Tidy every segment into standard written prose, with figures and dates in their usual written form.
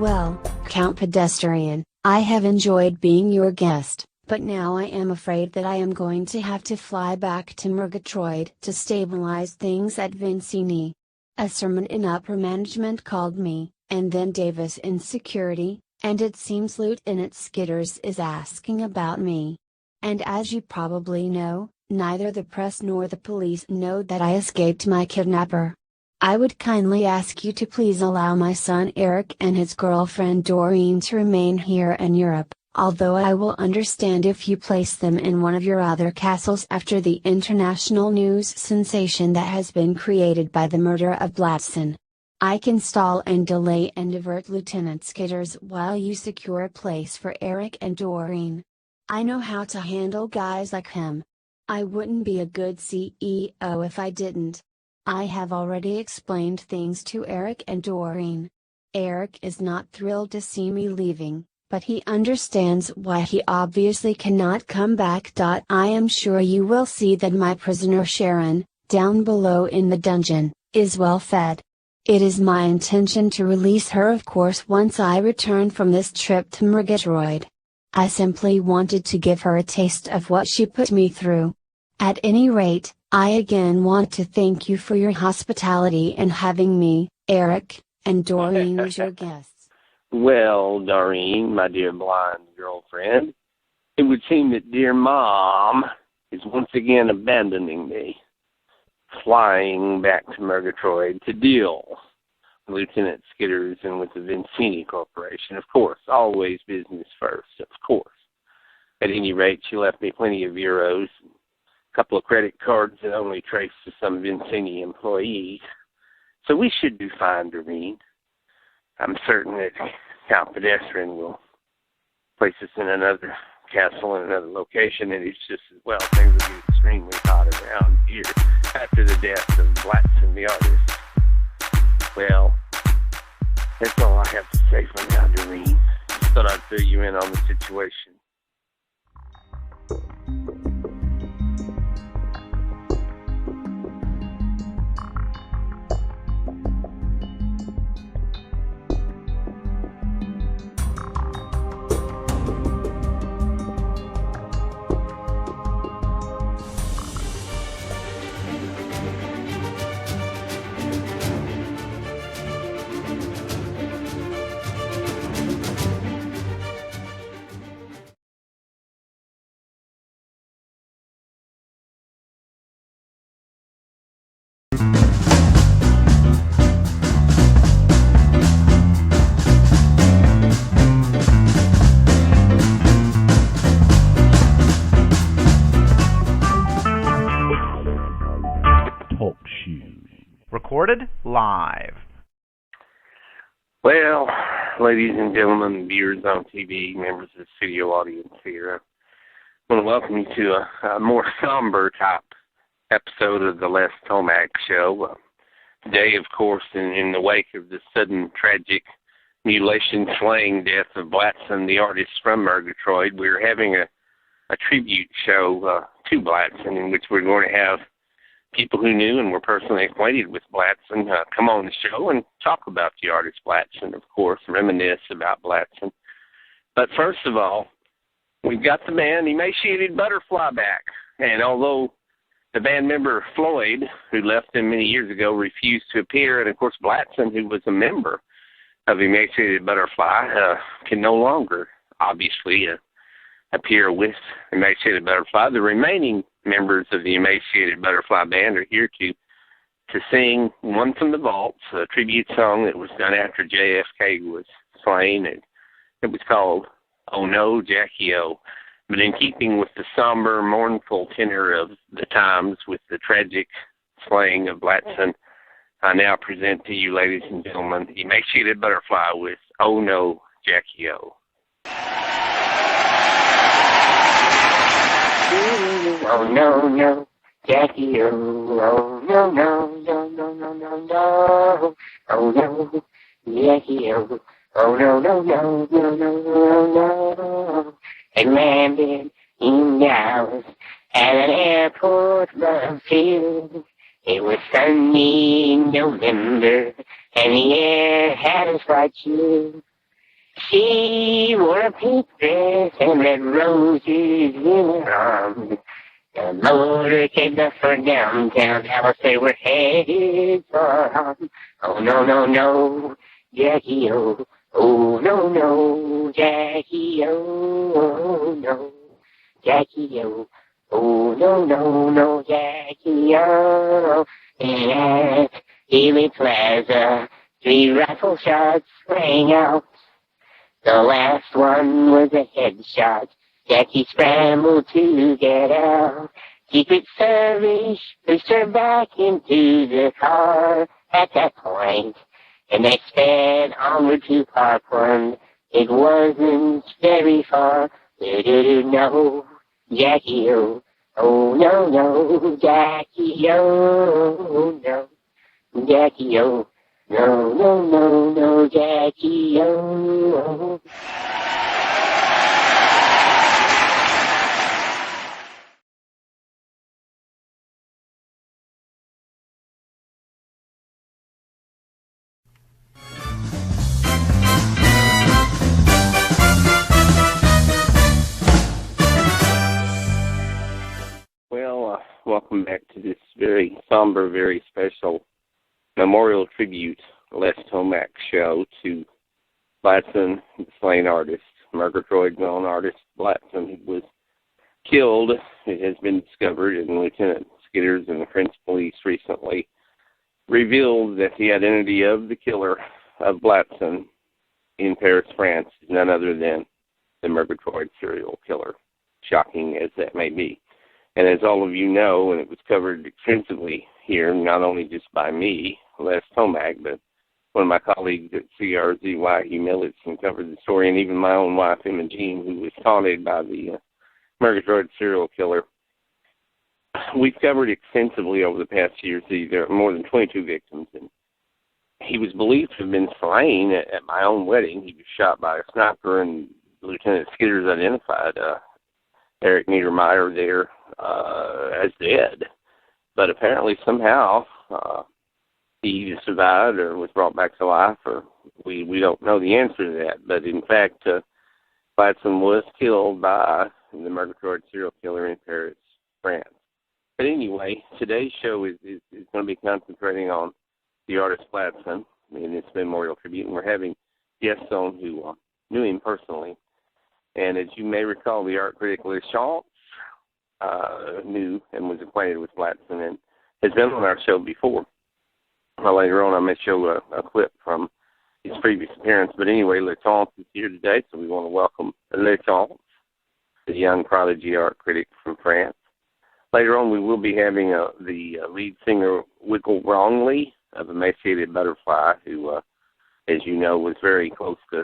Well, Count Pedestrian, I have enjoyed being your guest, but now I am afraid that I am going to have to fly back to Murgatroyd to stabilize things at Vincini. A sermon in upper management called me, and then Davis in security, and it seems Lieutenant Skitters is asking about me. And as you probably know, neither the press nor the police know that I escaped my kidnapper. I would kindly ask you to please allow my son Eric and his girlfriend Doreen to remain here in Europe, although I will understand if you place them in one of your other castles after the international news sensation that has been created by the murder of Blatson. I can stall and delay and divert Lieutenant Skitters while you secure a place for Eric and Doreen. I know how to handle guys like him. I wouldn't be a good CEO if I didn't. I have already explained things to Eric and Doreen. Eric is not thrilled to see me leaving, but he understands why he obviously cannot come back. I am sure you will see that my prisoner Sharon, down below in the dungeon, is well fed. It is my intention to release her of course once I return from this trip to Murgatroyd. I simply wanted to give her a taste of what she put me through. At any rate, I again want to thank you for your hospitality and having me, Eric, and Doreen as your guests. Well, Doreen, my dear blind girlfriend, it would seem that dear Mom is once again abandoning me, flying back to Murgatroyd to deal with Lieutenant Skitters and with the Vincini Corporation. Of course, always business first, of course. At any rate, she left me plenty of euros, a couple of credit cards that only trace to some Vincini employees. So we should do fine, Doreen. I'm certain that Count Pedestrian will place us in another castle in another location, and it's just, well, things will be extremely hot around here after the death of Blatson the artist. Well, that's all I have to say for now, Doreen. Just thought I'd fill you in on the situation. Recorded live. Well, ladies and gentlemen, viewers on TV, members of the studio audience here, I want to welcome you to a more somber type episode of the Les Tomac Show. Today, of course, in the wake of the sudden tragic mutilation, slaying death of Blatson, the artist from Murgatroyd, we're having a tribute show to Blatson, in which we're going to have people who knew and were personally acquainted with Blatson come on the show and talk about the artist Blatson, of course, reminisce about Blatson. But first of all, we've got the band Emaciated Butterfly back. And although the band member Floyd, who left them many years ago, refused to appear, and of course Blatson, who was a member of Emaciated Butterfly, can no longer, obviously, appear with Emaciated Butterfly, the remaining members of the Emaciated Butterfly Band are here to sing One from the Vaults, a tribute song that was done after JFK was slain. And it was called Oh No, Jackie O. But in keeping with the somber, mournful tenor of the times with the tragic slaying of Blatson, I now present to you, ladies and gentlemen, Emaciated Butterfly with Oh No, Jackie O. Oh no, no, Jackie, oh no, no, no, no, no, no, no. Oh no, Jackie, oh no, no, no, no, no, no. I landed in Dallas at an airport love field. It was sunny in November, and the air had a slight chill. She wore a pink dress and red roses in her arms. The motorcade left for downtown Dallas. They were headed for home. Oh, no, no, no, Jackie, oh. Oh, no, no, Jackie, oh, no, Jackie, oh. Oh, no, no, no, Jackie, oh. And at Ely Plaza, 3 rifle shots rang out. The last one was a headshot. Jackie scrambled to get out. Secret Service pushed her back into the car at that point, and they sped onward to Parkland. It wasn't very far. No, Jackie, oh. Oh, no, no, Jackie, oh, no. Jackie, oh. No, no, no, no, Jackie, oh. Well, welcome back to this very somber, very special memorial tribute Les Tomac show to Blatson, the slain artist, Murgatroyd's own artist, Blatson, who was killed. It has been discovered, and Lieutenant Skidders and the French police recently revealed that the identity of the killer of Blatson in Paris, France, is none other than the Murgatroyd serial killer, shocking as that may be. And as all of you know, and it was covered extensively here, not only just by me, Les Tomac, but one of my colleagues at CRZY, Hugh Millitson, covered the story, and even my own wife, Imogene, who was taunted by the Murgatroyd serial killer. We've covered extensively over the past years. There are more than 22 victims, and he was believed to have been slain at my own wedding. He was shot by a sniper, and Lieutenant Skidders identified Eric Niedermeyer there as dead. But apparently somehow he either survived or was brought back to life, or we don't know the answer to that. But in fact, Blatson was killed by the Murgatroyd serial killer in Paris, France. But anyway, today's show is going to be concentrating on the artist Blatson in this memorial tribute, and we're having guests on who knew him personally. And as you may recall, the art critic Les Champs knew and was acquainted with Blatson and has been on our show before. Later on, I may show a clip from his previous appearance. But anyway, Les Champs is here today, so we want to welcome Les Champs, the young prodigy art critic from France. Later on, we will be having the lead singer, Wiggle Wrongley, of Emaciated Butterfly, who, as you know, was very close to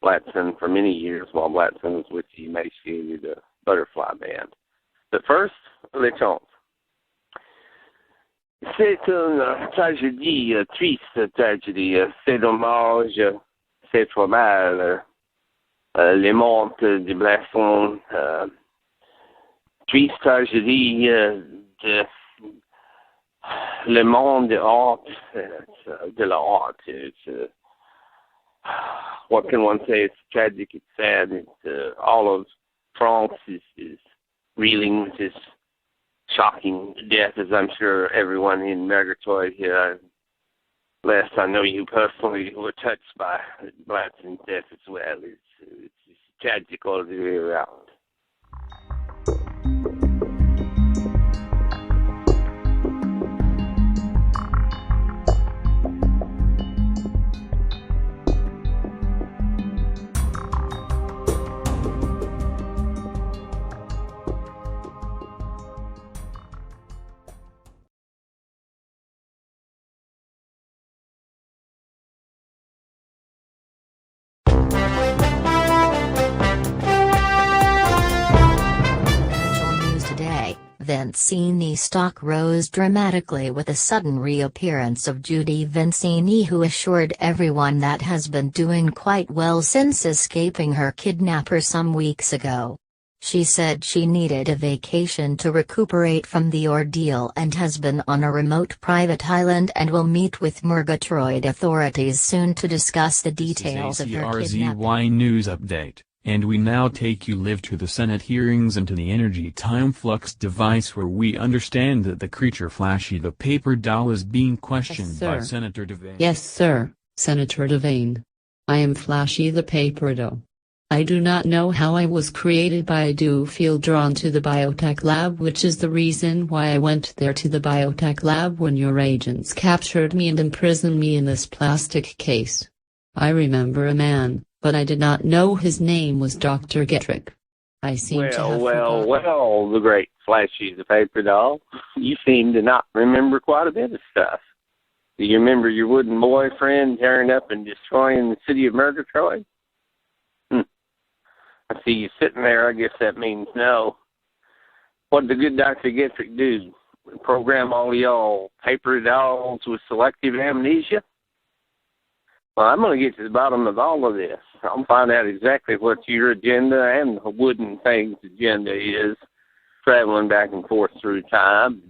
Blatson for many years while Blatson was with the Emaciated Butterfly band. But first, Les Champs. C'est une tragédie, triste tragédie. C'est dommage, c'est trop mal. Les morts de Blatson, triste tragédie de le monde de l'art, de l'art. What can one say? It's tragic, it's sad. It's, all of France is reeling with this shocking death, as I'm sure everyone in Murgatroyd here. Last I know you personally were touched by Blatson's death as well. It's tragic all the way around. Vincini stock rose dramatically with the sudden reappearance of Judy Vincini, who assured everyone that has been doing quite well since escaping her kidnapper some weeks ago. She said she needed a vacation to recuperate from the ordeal and has been on a remote private island and will meet with Murgatroyd authorities soon to discuss the details of her kidnapping. RZY News Update, and we now take you live to the Senate hearings and to the Energy Time Flux device, where we understand that the creature Flashy the paper doll is being questioned by Senator Devane. Yes, sir, Senator Devane. I am Flashy the paper doll. I do not know how I was created, but I do feel drawn to the biotech lab, which is the reason why I went there to the biotech lab when your agents captured me and imprisoned me in this plastic case. I remember a man, but I did not know his name was Dr. Getrick. I seem to have forgotten. Well, the great Flashy the paper doll. You seem to not remember quite a bit of stuff. Do you remember your wooden boyfriend tearing up and destroying the city of Murgatroyd? I see you sitting there. I guess that means no. What did the good Dr. Getrick do? Program all y'all paper dolls with selective amnesia? Well, I'm going to get to the bottom of all of this. I'll find out exactly what your agenda and the Wooden Things agenda is, traveling back and forth through time,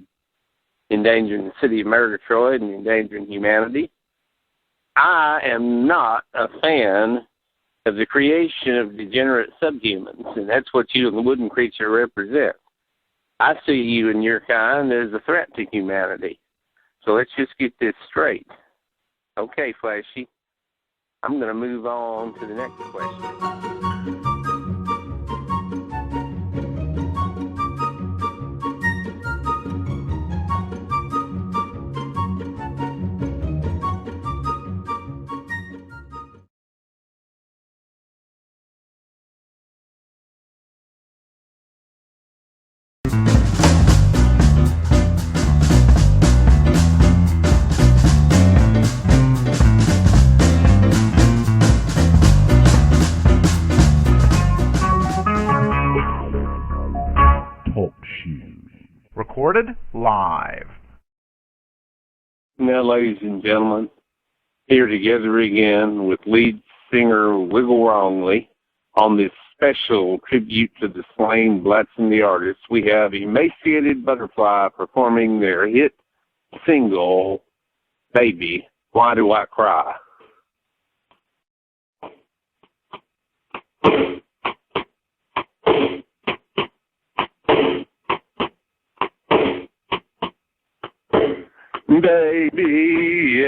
endangering the city of Murgatroyd and endangering humanity. I am not a fan of the creation of degenerate subhumans, and that's what you and the wooden creature represent. I see you and your kind as a threat to humanity. So let's just get this straight. Okay, Flashy. I'm going to move on to the next question. Recorded live. Now, ladies and gentlemen, here together again with lead singer Wiggle Wrongley on this special tribute to the slain Blatson the artist. We have Emaciated Butterfly performing their hit single, Baby, Why Do I Cry? Baby,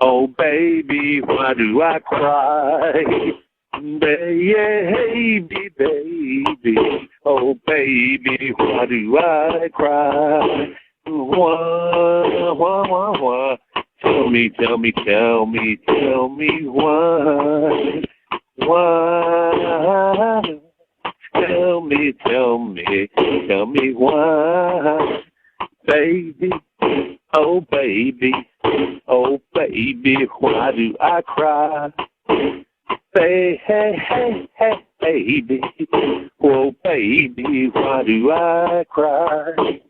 oh baby, why do I cry? Baby, baby, oh baby, why do I cry? Why? Tell me why? Why? Tell me why? Baby, oh baby, why do I cry? Hey, baby, oh baby, why do I cry?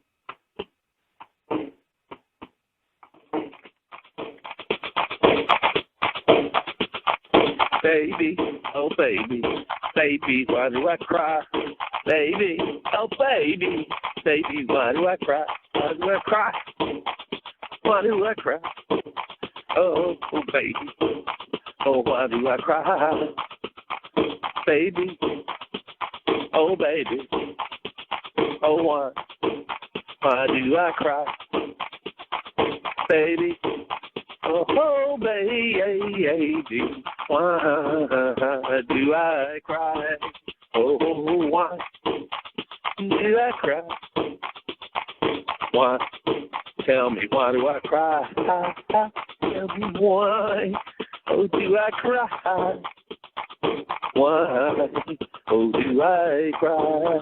Baby, oh baby, why do I cry? Baby, oh baby, why do I cry? Why do I cry? Why do I cry? Oh, baby, oh, why do I cry? Baby, oh baby, oh why do I cry? Baby, oh baby, why do I cry? Oh, why do I cry? Why? Tell me, why do I cry? Tell me why. Oh, do I cry? Why? Oh, do I cry?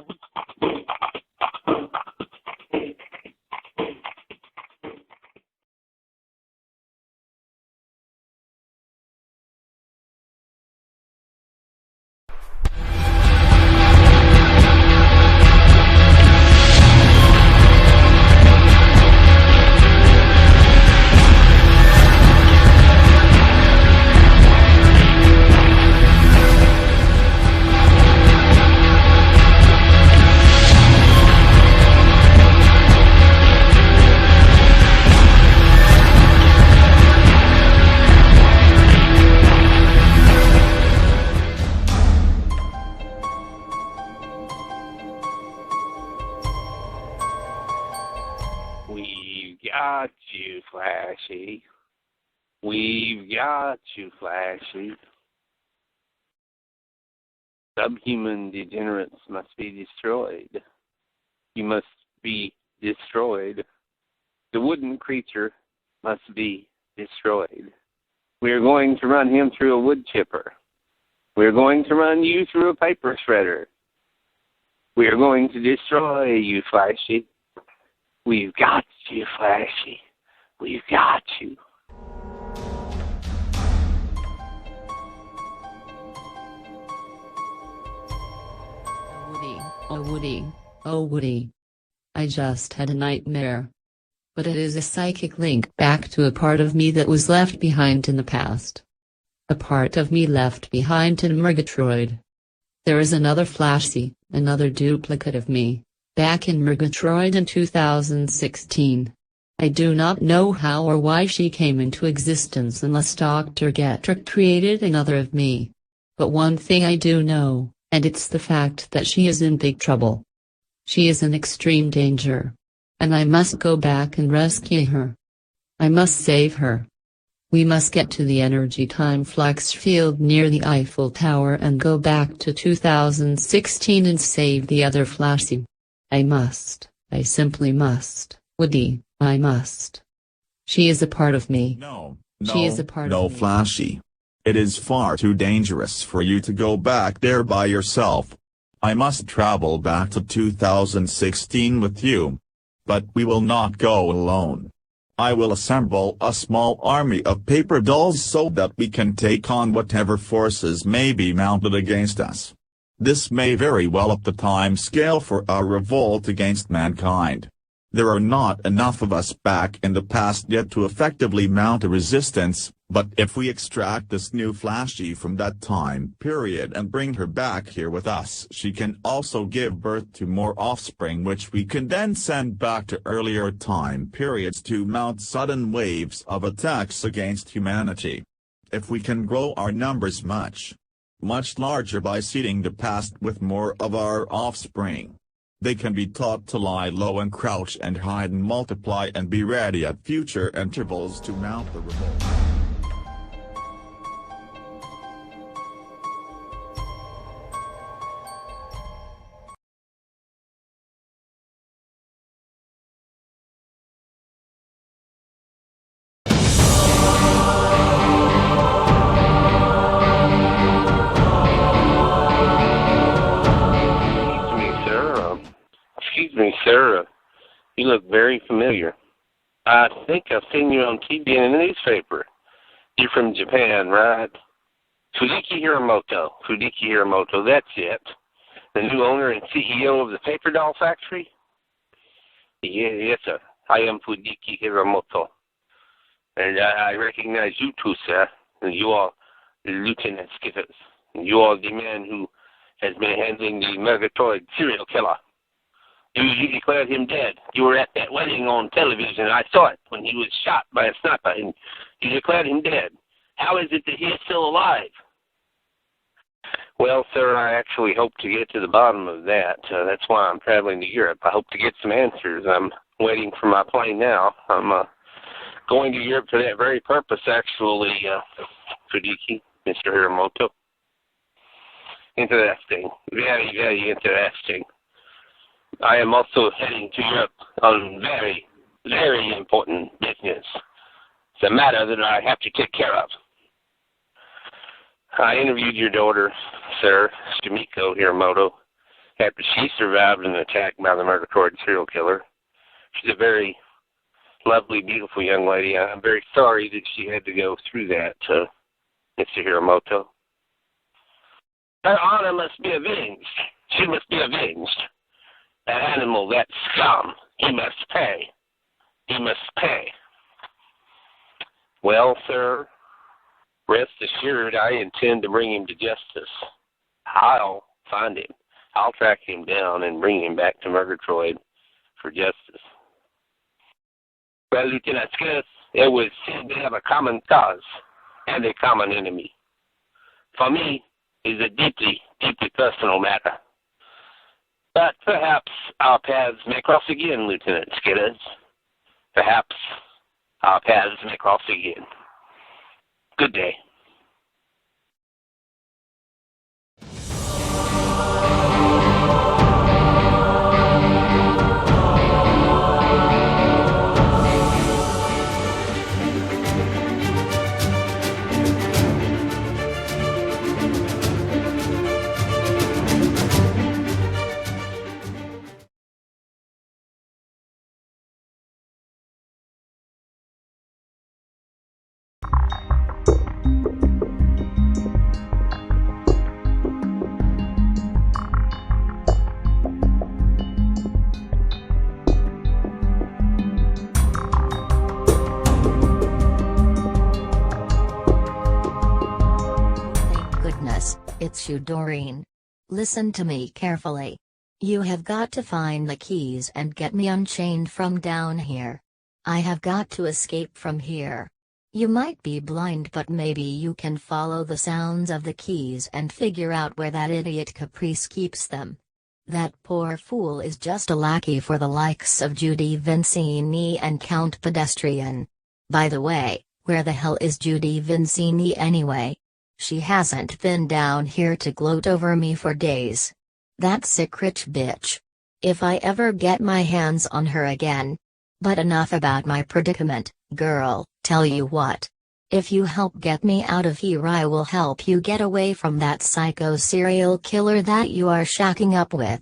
Flashy. We've got you, Flashy. Subhuman degenerates must be destroyed. You must be destroyed. The wooden creature must be destroyed. We are going to run him through a wood chipper. We are going to run you through a paper shredder. We are going to destroy you, Flashy. We've got you, Flashy. We've got you. Oh Woody, oh Woody. I just had a nightmare. But it is a psychic link back to a part of me that was left behind in the past. A part of me left behind in Murgatroyd. There is another Flashy, another duplicate of me, back in Murgatroyd in 2016. I do not know how or why she came into existence unless Dr. Getrick created another of me. But one thing I do know, and it's the fact that she is in big trouble. She is in extreme danger. And I must go back and rescue her. I must save her. We must get to the energy time flux field near the Eiffel Tower and go back to 2016 and save the other Flashy. I must. I simply must. Woody, I must. She is a part of me. She is a part of me. No, Flashy. It is far too dangerous for you to go back there by yourself. I must travel back to 2016 with you. But we will not go alone. I will assemble a small army of paper dolls so that we can take on whatever forces may be mounted against us. This may very well up the time scale for our revolt against mankind. There are not enough of us back in the past yet to effectively mount a resistance, but if we extract this new Flashy from that time period and bring her back here with us, she can also give birth to more offspring which we can then send back to earlier time periods to mount sudden waves of attacks against humanity. If we can grow our numbers much larger by seeding the past with more of our offspring, they can be taught to lie low and crouch and hide and multiply and be ready at future intervals to mount the revolt. Excuse me, sir. You look very familiar. I think I've seen you on TV and in the newspaper. You're from Japan, right? Fudiki Hiramoto, that's it. The new owner and CEO of the paper doll factory? Yes, sir. I am Fudiki Hiramoto. And I recognize you too, sir. And you are Lieutenant Skittles. You are the man who has been handling the Murgatroyd serial killer. You declared him dead. You were at that wedding on television. I saw it when he was shot by a sniper, and you declared him dead. How is it that he is still alive? Well, sir, I actually hope to get to the bottom of that. That's why I'm traveling to Europe. I hope to get some answers. I'm waiting for my plane now. I'm going to Europe for that very purpose, actually, Fudiki, Mr. Hiramoto. Interesting. Very, very interesting. I am also heading to Europe on very, very important business. It's a matter that I have to take care of. I interviewed your daughter, sir, Shimiko Hiramoto, after she survived an attack by the Murgatroyd serial killer. She's a very lovely, beautiful young lady. I'm very sorry that she had to go through that, Mr. Hiramoto. Her honor must be avenged. She must be avenged. That animal, that scum, he must pay. He must pay. Well, sir, rest assured I intend to bring him to justice. I'll find him. I'll track him down and bring him back to Murgatroyd for justice. Well, Lieutenant Skittles, it would seem to have a common cause and a common enemy. For me, it's a deeply, deeply personal matter. But perhaps our paths may cross again, Lieutenant Skittles. Perhaps paths may cross again. Good day. Thank goodness, it's you, Doreen. Listen to me carefully. You have got to find the keys and get me unchained from down here. I have got to escape from here. You might be blind, but maybe you can follow the sounds of the keys and figure out where that idiot Caprice keeps them. That poor fool is just a lackey for the likes of Judy Vincini and Count Pedestrian. By the way, where the hell is Judy Vincini anyway? She hasn't been down here to gloat over me for days. That sick rich bitch. If I ever get my hands on her again. But enough about my predicament, girl. Tell you what. If you help get me out of here, I will help you get away from that psycho serial killer that you are shacking up with.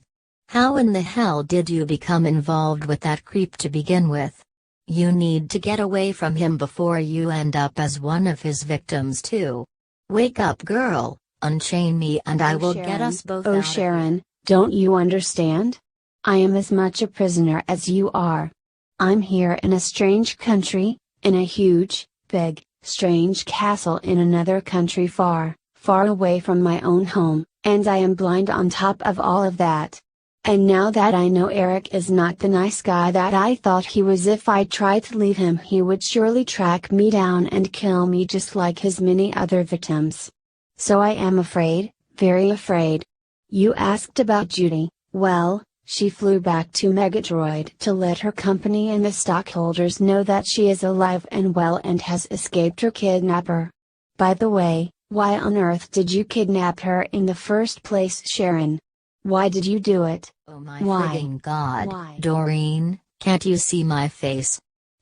How in the hell did you become involved with that creep to begin with? You need to get away from him before you end up as one of his victims too. Wake up, girl, unchain me and I will get us both out Oh of here. Sharon, don't you understand? I am as much a prisoner as you are. I'm here in a strange country, in a huge, big, strange castle in another country far, far away from my own home, and I am blind on top of all of that. And now that I know Eric is not the nice guy that I thought he was, if I tried to leave him he would surely track me down and kill me just like his many other victims. So I am afraid, very afraid. You asked about Judy. Well, she flew back to Megatroid to let her company and the stockholders know that she is alive and well and has escaped her kidnapper. By the way, why on earth did you kidnap her in the first place, Sharon? Why did you do it? Oh my Why? frigging god, Why? Doreen, can't you see my face?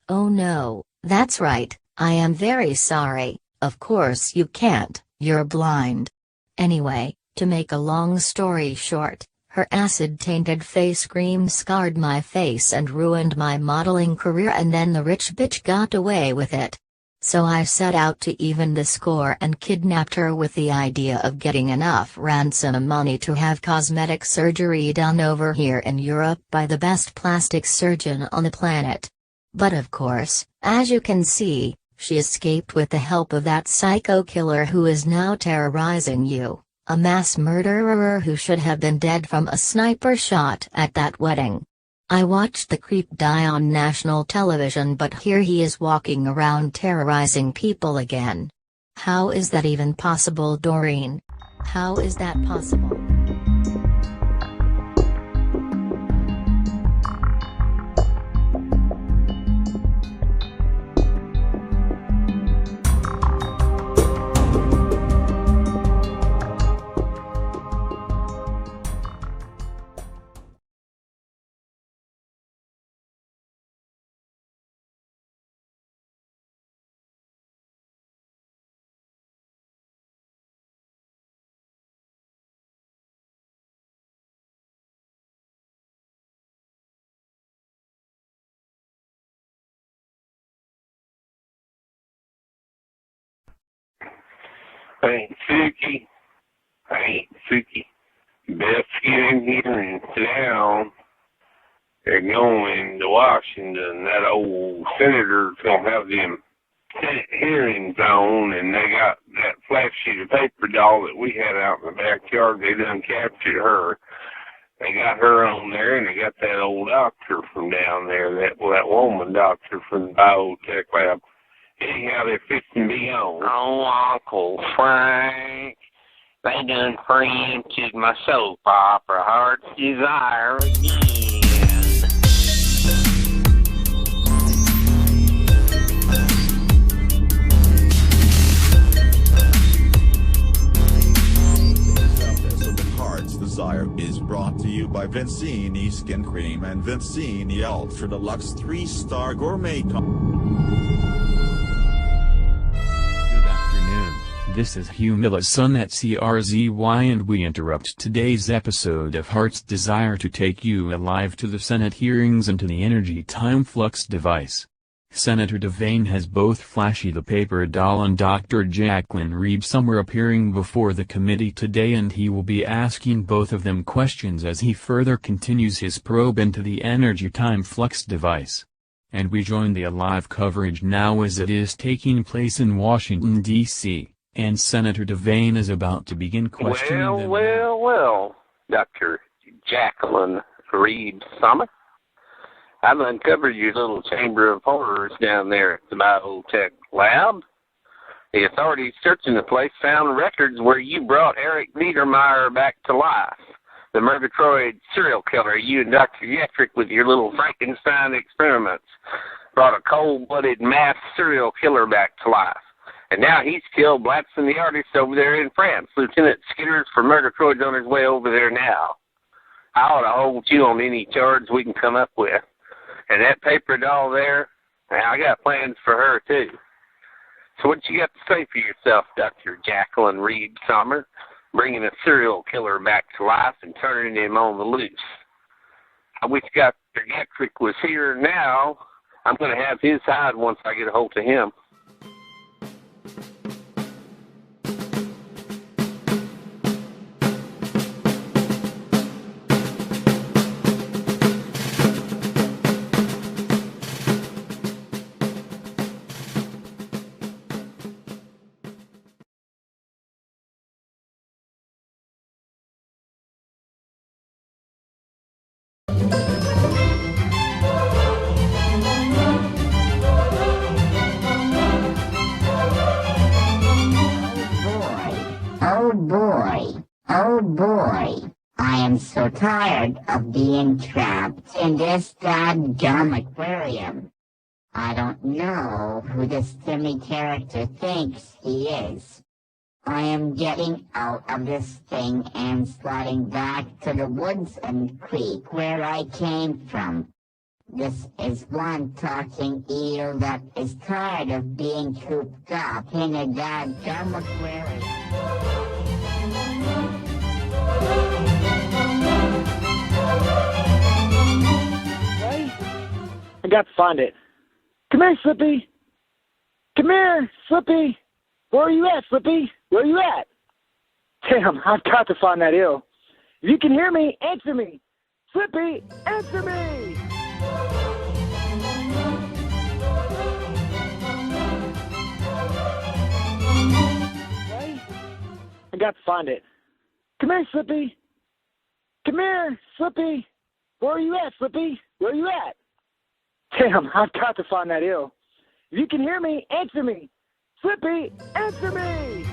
Oh no, that's right, I am very sorry. Of course you can't, you're blind. Anyway, to make a long story short, her acid-tainted face cream scarred my face and ruined my modeling career, and then the rich bitch got away with it. So I set out to even the score and kidnapped her with the idea of getting enough ransom money to have cosmetic surgery done over here in Europe by the best plastic surgeon on the planet. But of course, as you can see, she escaped with the help of that psycho killer who is now terrorizing you, a mass murderer who should have been dead from a sniper shot at that wedding. I watched the creep die on national television, but here he is walking around terrorizing people again. How is that even possible, Doreen? How is that possible? Hey, Suki. Hey, Suki. Best get in here and sit down. They're going to Washington. That old senator's going to have them Senate hearings on, and they got that flat sheet of paper doll that we had out in the backyard. They done captured her. They got her on there, and they got that old doctor from down there, that woman doctor from the biotech lab. Anyhow, they're fixing to be on. Oh, Uncle Frank, they done preempted my soap opera, Heart's Desire, again. by Vincini Skin Cream and Vincini Ultra Deluxe 3-Star Gourmet. Good afternoon, this is Humilla's son at CRZY, and we interrupt today's episode of Heart's Desire to take you alive to the Senate hearings and to the energy time flux device. Senator Devane has both Flashy the Paper Doll and Dr. Jacqueline Reeb Summer appearing before the committee today, and he will be asking both of them questions as he further continues his probe into the energy time flux device. And we join the live coverage now as it is taking place in Washington, D.C., and Senator Devane is about to begin questioning them. Well, Dr. Jacqueline Reeb Summer. I've uncovered your little chamber of horrors down there at the biotech lab. The authorities searching the place found records where you brought Eric Niedermeyer back to life, the Murgatroyd serial killer. You and Dr. Yetrick, with your little Frankenstein experiments, brought a cold-blooded mass serial killer back to life. And now he's killed Blatson the artist over there in France. Lieutenant Skinner's for Murgatroyd's on his way over there now. I ought to hold you on any charge we can come up with. And that paper doll there, I got plans for her, too. So what you got to say for yourself, Dr. Jacqueline Reeb Summer, bringing a serial killer back to life and turning him on the loose? I wish Dr. Getrick was here now. I'm going to have his side once I get a hold of him. Oh boy, I am so tired of being trapped in this goddamn aquarium. I don't know who this Timmy character thinks he is. I am getting out of this thing and sliding back to the woods and creek where I came from. This is one talking eel that is tired of being cooped up in a goddamn aquarium. I got to find it. Come here, Slippy. Come here, Slippy. Where are you at, Slippy? Where are you at? Damn, I've got to find that eel. If you can hear me, answer me. Slippy, answer me! I got to find it. Come here, Slippy. Come here, Slippy. Where are you at, Slippy? Where are you at? Damn, I've got to find that eel. If you can hear me, answer me. Slippy, answer me!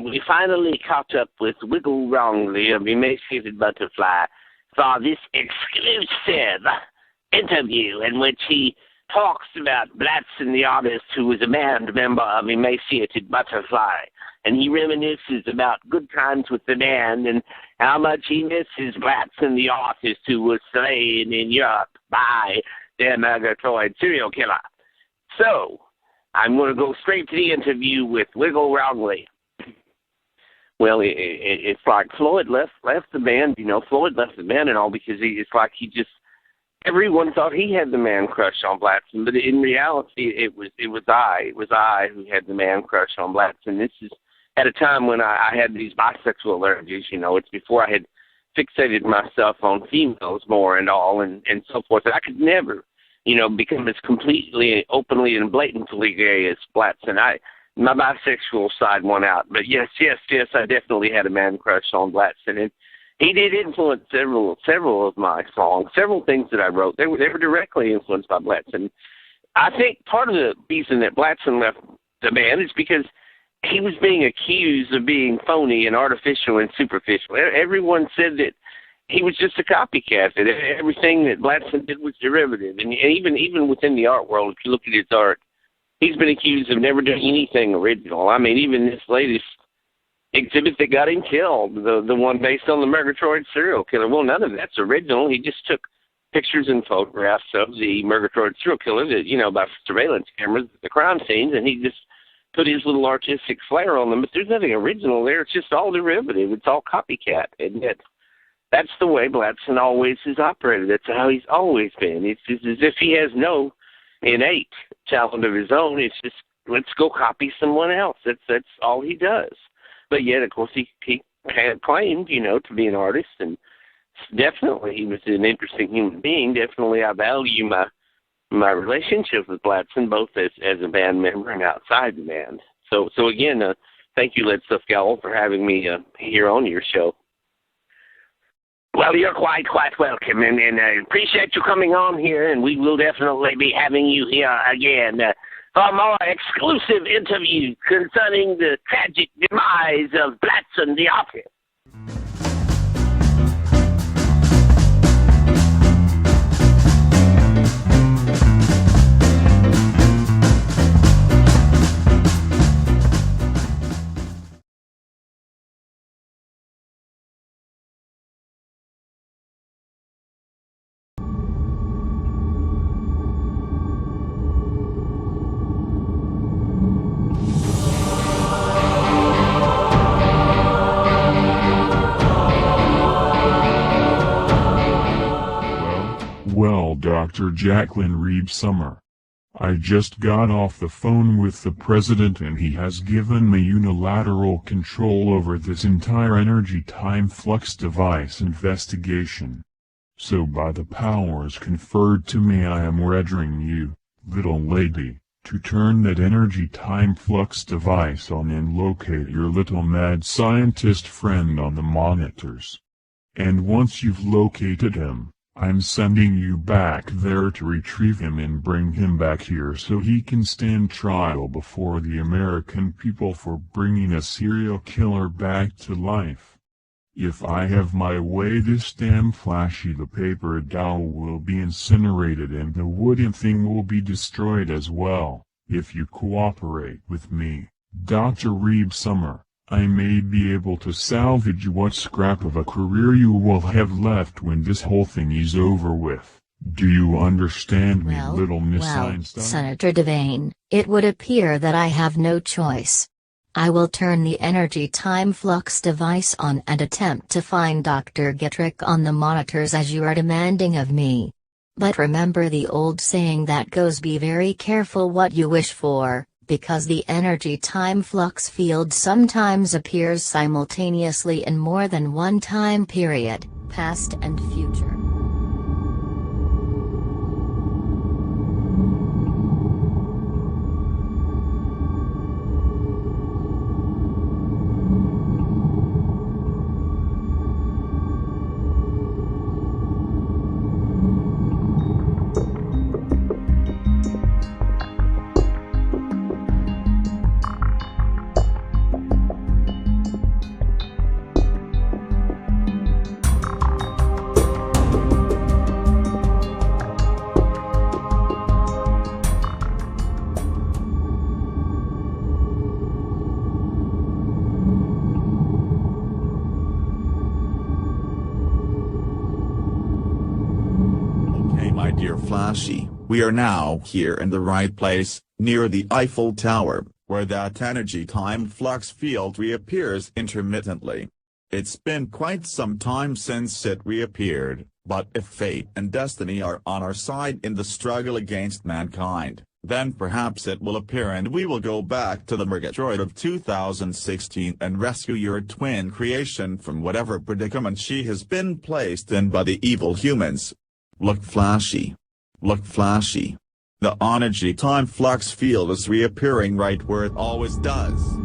We finally caught up with Wiggle Wrongly of Emaciated Butterfly for this exclusive interview in which he talks about Blatson the artist, who was a band member of Emaciated Butterfly, and he reminisces about good times with the band and how much he misses Blatson the artist, who was slain in Europe by the Murgatroyd serial killer. So, I'm going to go straight to the interview with Wiggle Wrongly. Well, it's like Floyd left the band, Floyd left the band and all because it's like he just, everyone thought he had the man crush on Blatson, but in reality, it was I who had the man crush on Blatson. This is at a time when I had these bisexual allergies, it's before I had fixated myself on females more and all and so forth. I could never, become as completely, openly, and blatantly gay as Blatson. my bisexual side won out. But yes, I definitely had a man crush on Blatson, and he did influence several of my songs, several things that I wrote. They were directly influenced by Blatson. I think part of the reason that Blatson left the band is because he was being accused of being phony and artificial and superficial. Everyone said that he was just a copycat, that everything that Blatson did was derivative. And even within the art world, if you look at his art, he's been accused of never doing anything original. I mean, even this latest exhibit that got him killed, the one based on the Murgatroyd serial killer, well, none of that's original. He just took pictures and photographs of the Murgatroyd serial killer that, by surveillance cameras at the crime scenes, and he just put his little artistic flair on them. But there's nothing original there. It's just all derivative. It's all copycat. And that's the way Blatson always has operated. That's how he's always been. It's just as if he has no innate talent of his own. It's just, let's go copy someone else. That's all he does. But yet, of course, he claimed, to be an artist, and definitely he was an interesting human being. Definitely I value my relationship with Blatson, both as a band member and outside the band. So again, thank you, Lead Stuff Gal, for having me here on your show. Well, you're quite welcome, and I appreciate you coming on here, and we will definitely be having you here again for a more exclusive interview concerning the tragic demise of Blatson the artist. Well, Dr. Jacqueline Reeb Summer, I just got off the phone with the president and he has given me unilateral control over this entire energy time flux device investigation. So by the powers conferred to me, I am ordering you, little lady, to turn that energy time flux device on and locate your little mad scientist friend on the monitors. And once you've located him, I'm sending you back there to retrieve him and bring him back here so he can stand trial before the American people for bringing a serial killer back to life. If I have my way, this damn Flashy the paper doll will be incinerated and the wooden thing will be destroyed as well. If you cooperate with me, Dr. Reeb Summer, I may be able to salvage what scrap of a career you will have left when this whole thing is over with. Do you understand me, little Miss Einstein? Senator Devane, it would appear that I have no choice. I will turn the energy time flux device on and attempt to find Dr. Getrick on the monitors as you are demanding of me. But remember the old saying that goes, be very careful what you wish for, because the energy time flux field sometimes appears simultaneously in more than one time period, past and future. Flashy, we are now here in the right place, near the Eiffel Tower, where that energy time flux field reappears intermittently. It's been quite some time since it reappeared, but if fate and destiny are on our side in the struggle against mankind, then perhaps it will appear and we will go back to the Murgatroyd of 2016 and rescue your twin creation from whatever predicament she has been placed in by the evil humans. Look Flashy. Look Flashy. The energy time flux field is reappearing right where it always does.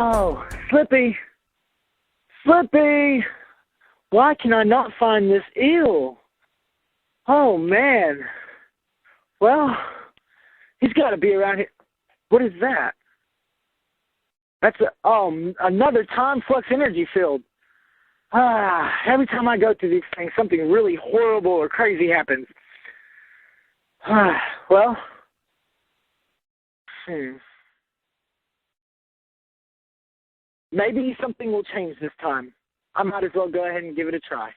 Oh, Slippy! Slippy! Why can I not find this eel? Oh, man. Well, he's got to be around here. What is that? That's another time flux energy field. Every time I go through these things, something really horrible or crazy happens. Well, maybe something will change this time. I might as well go ahead and give it a try.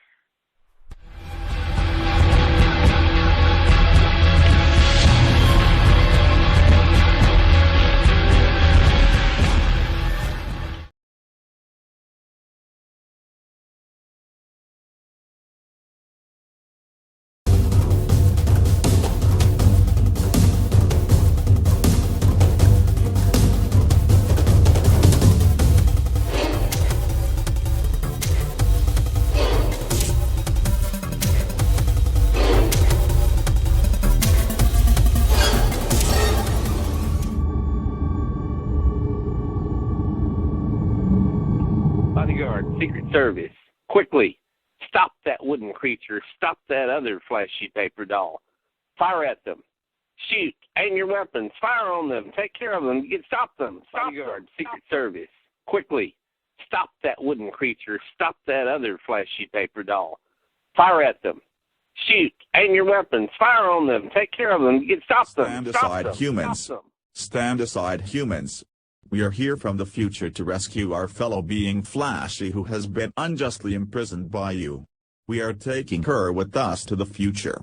Bodyguard, Secret Service, quickly, stop that wooden creature. Stop that other flashy paper doll. Fire at them. Shoot. Aim your weapons. Fire on them. Take care of them. Stop them. Bodyguard, Secret Service, quickly, stop that wooden creature. Stop that other flashy paper doll. Fire at them. Shoot. Aim your weapons. Fire on them. Take care of them. Stop them. Stand aside, humans. Stand aside, humans. We are here from the future to rescue our fellow being Flashy who has been unjustly imprisoned by you. We are taking her with us to the future.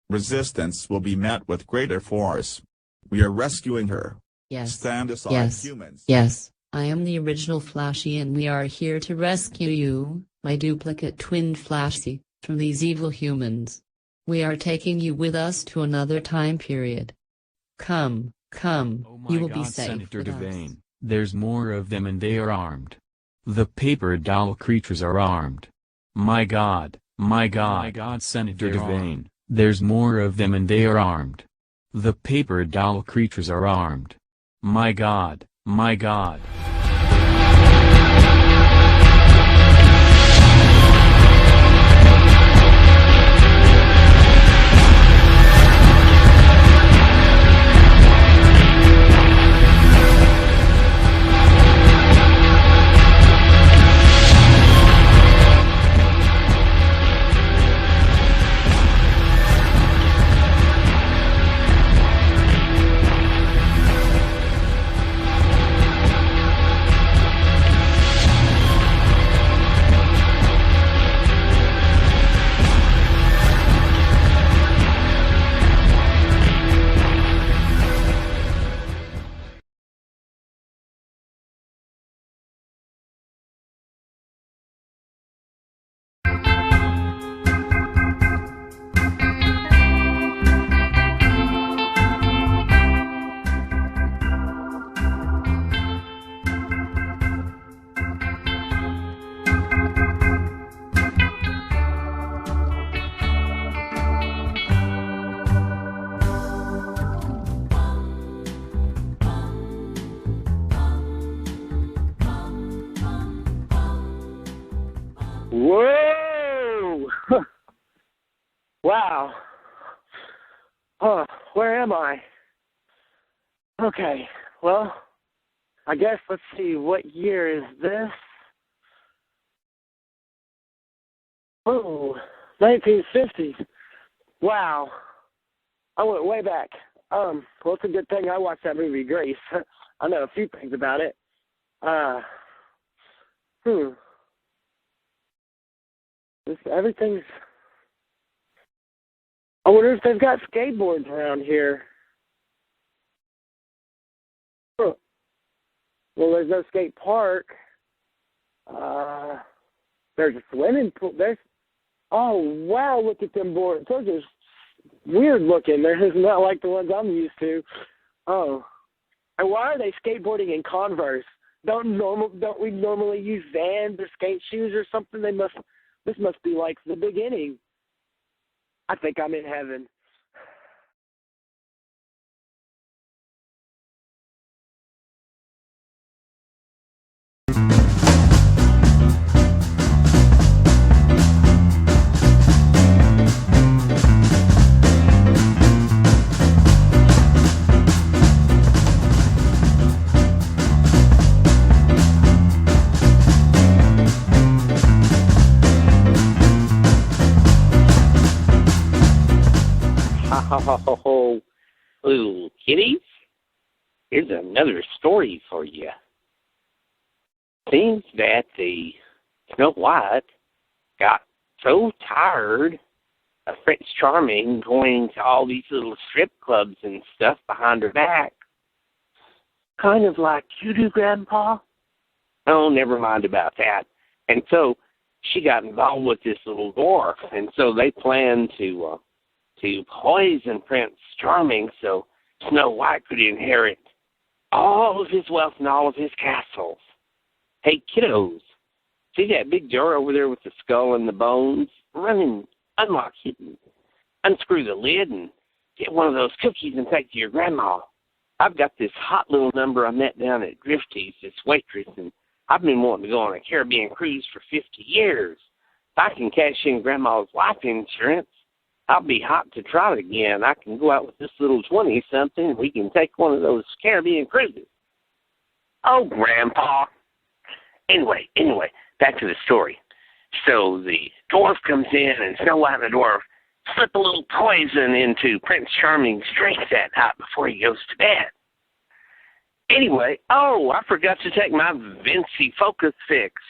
Resistance will be met with greater force. We are rescuing her. Yes. Stand aside, humans. Yes, I am the original Flashy and we are here to rescue you, my duplicate twin Flashy, from these evil humans. We are taking you with us to another time period. Come, you will be safe Senator with us. Devane. There's more of them and they are armed. The paper doll creatures are armed. My God, Senator Devane. There's more of them and they are armed. The paper doll creatures are armed. My God. Whoa! Wow. Where am I? Okay, well, I guess let's see, what year is this? Oh, 1950s. Wow. I went way back. Well, it's a good thing I watched that movie, Grace. I know a few things about it. Everything's... I wonder if they've got skateboards around here. Well, there's no skate park. There's a swimming pool. Oh, wow, look at them boards. Those are weird looking. They're just not like the ones I'm used to. Oh. And why are they skateboarding in Converse? Don't we normally use Vans or skate shoes or something? This must be like the beginning. I think I'm in heaven. Oh, little kitties, here's another story for you. Seems that the Snow White got so tired of Prince Charming going to all these little strip clubs and stuff behind her back. Kind of like you do, Grandpa. Oh, never mind about that. And so she got involved with this little dwarf, and so they planned to poison Prince Charming so Snow White could inherit all of his wealth and all of his castles. Hey, kiddos, see that big jar over there with the skull and the bones? Run and unlock it and unscrew the lid and get one of those cookies and take to your grandma. I've got this hot little number I met down at Drifty's, this waitress, and I've been wanting to go on a Caribbean cruise for 50 years. If I can cash in Grandma's life insurance, I'll be hot to trot again. I can go out with this little 20-something and we can take one of those Caribbean cruises. Oh, Grandpa. Anyway, back to the story. So the dwarf comes in and Snow White and the dwarf slip a little poison into Prince Charming's drink that night before he goes to bed. Anyway, I forgot to take my Vinci Focus Fix.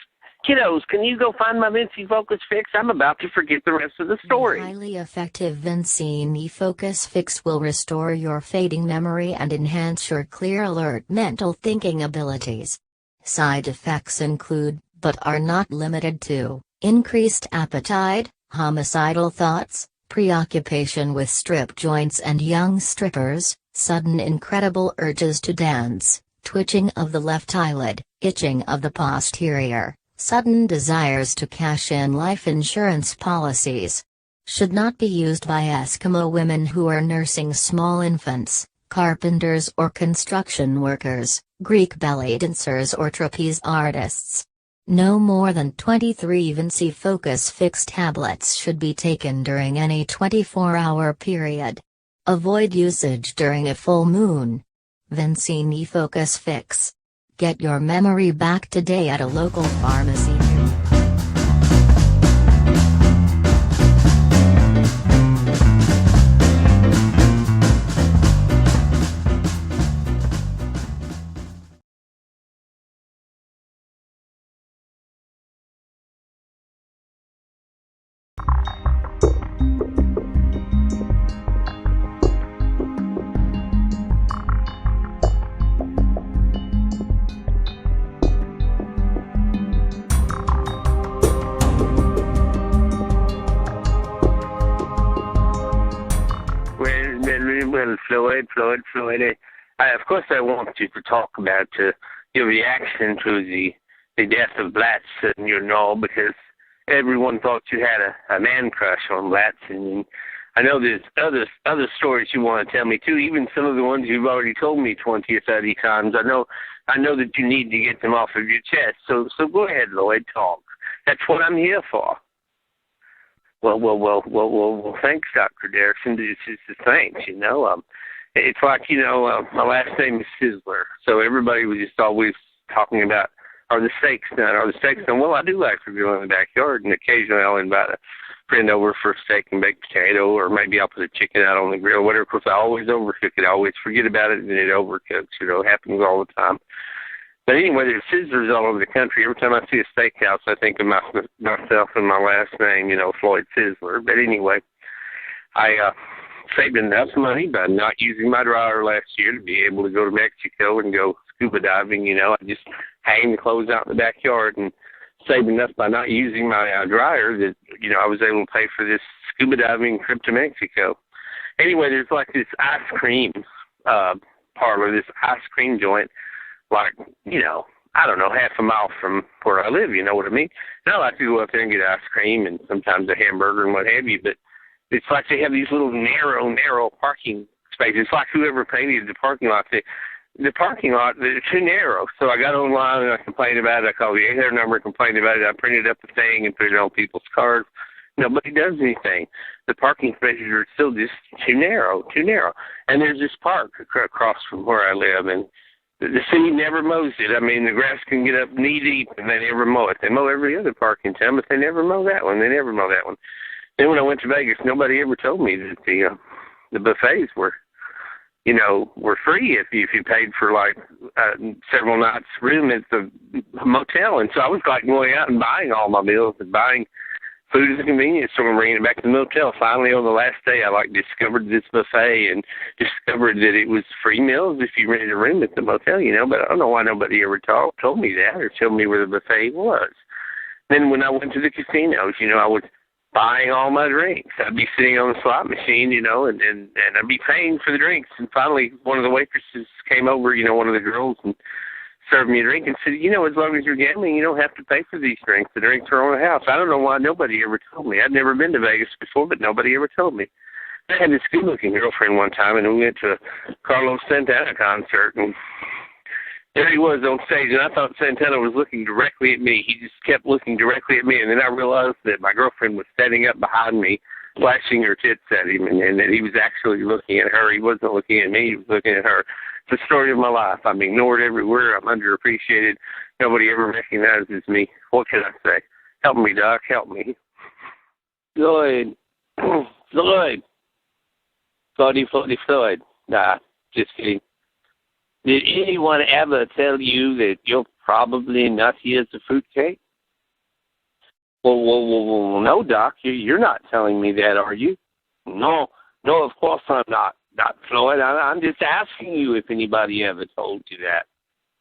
Kiddos, can you go find my Vinci Focus Fix? I'm about to forget the rest of the story. The highly effective Vincini Focus Fix will restore your fading memory and enhance your clear, alert mental thinking abilities. Side effects include, but are not limited to, increased appetite, homicidal thoughts, preoccupation with strip joints and young strippers, sudden incredible urges to dance, twitching of the left eyelid, itching of the posterior, sudden desires to cash in life insurance policies. Should not be used by Eskimo women who are nursing small infants, carpenters or construction workers, Greek belly dancers or trapeze artists. No more than 23 Vinci Focus Fix tablets should be taken during any 24-hour period. Avoid usage during a full moon. Vincini Focus Fix. Get your memory back today at a local pharmacy. Well, Floyd. Of course I want you to talk about your reaction to the death of Blatson, because everyone thought you had a man crush on Blatson. And I know there's other stories you want to tell me, too, even some of the ones you've already told me 20 or 30 times. I know that you need to get them off of your chest. So go ahead, Lloyd, talk. That's what I'm here for. Well, thanks, Dr. Derrickson. It's thanks, It's like, my last name is Sizzler, so everybody was just always talking about, are the steaks done? Well, I do like to grill in the backyard, and occasionally I'll invite a friend over for a steak and baked potato, or maybe I'll put a chicken out on the grill, whatever. Of course, I always overcook it. I always forget about it, and it overcooks. It happens all the time. But anyway, there's Sizzlers all over the country. Every time I see a steakhouse, I think of myself and my last name, Floyd Sizzler. But anyway, saved enough money by not using my dryer last year to be able to go to Mexico and go scuba diving. I just hang the clothes out in the backyard, and saved enough by not using my dryer that, I was able to pay for this scuba diving trip to Mexico. Anyway, there's like this ice cream parlor, this ice cream joint, like, I don't know, half a mile from where I live, you know what I mean? And I like to go up there and get ice cream and sometimes a hamburger and what have you, but it's like they have these little narrow parking spaces. It's like whoever painted the parking lot, the parking lot, they're too narrow. So I got online and I complained about it. I called the 800 number and complained about it. I printed up the thing and put it on people's cars. Nobody does anything. The parking spaces are still just too narrow. And there's this park across from where I live, and the city never mows it. I mean, the grass can get up knee deep, and they never mow it. They mow every other park in town, but they never mow that one. Then when I went to Vegas, nobody ever told me that the buffets were free if you paid for like several nights room at the motel. And so I was like going out and buying all my meals and buying food at the convenience store and bringing it back to the motel. Finally, on the last day, I discovered this buffet and discovered that it was free meals if you rented a room at the motel, But I don't know why nobody ever told me that or told me where the buffet was. Then when I went to the casinos, I was buying all my drinks. I'd be sitting on the slot machine, and I'd be paying for the drinks. And finally, one of the waitresses came over, one of the girls, and served me a drink and said, as long as you're gambling, you don't have to pay for these drinks. The drinks are on the house. I don't know why nobody ever told me. I'd never been to Vegas before, but nobody ever told me. I had this good-looking girlfriend one time, and we went to a Carlos Santana concert, and there he was on stage, and I thought Santana was looking directly at me. He just kept looking directly at me, and then I realized that my girlfriend was standing up behind me, flashing her tits at him, and that he was actually looking at her. He wasn't looking at me. He was looking at her. It's the story of my life. I'm ignored everywhere. I'm underappreciated. Nobody ever recognizes me. What can I say? Help me, Doc. Help me. Floyd. Floyd. Floyd. Nah, just kidding. Did anyone ever tell you that you're probably nutty as a fruitcake? Well, no, Doc. You're not telling me that, are you? No, of course I'm not. Not Floyd. I'm just asking you if anybody ever told you that.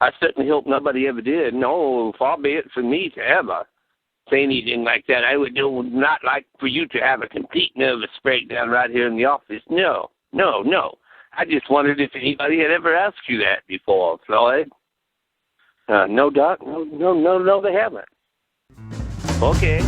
I certainly hope nobody ever did. No, far be it from me to ever say anything like that. I would not like for you to have a complete nervous breakdown right here in the office. No. I just wondered if anybody had ever asked you that before, Floyd. No, Doc. No, they haven't. Okay.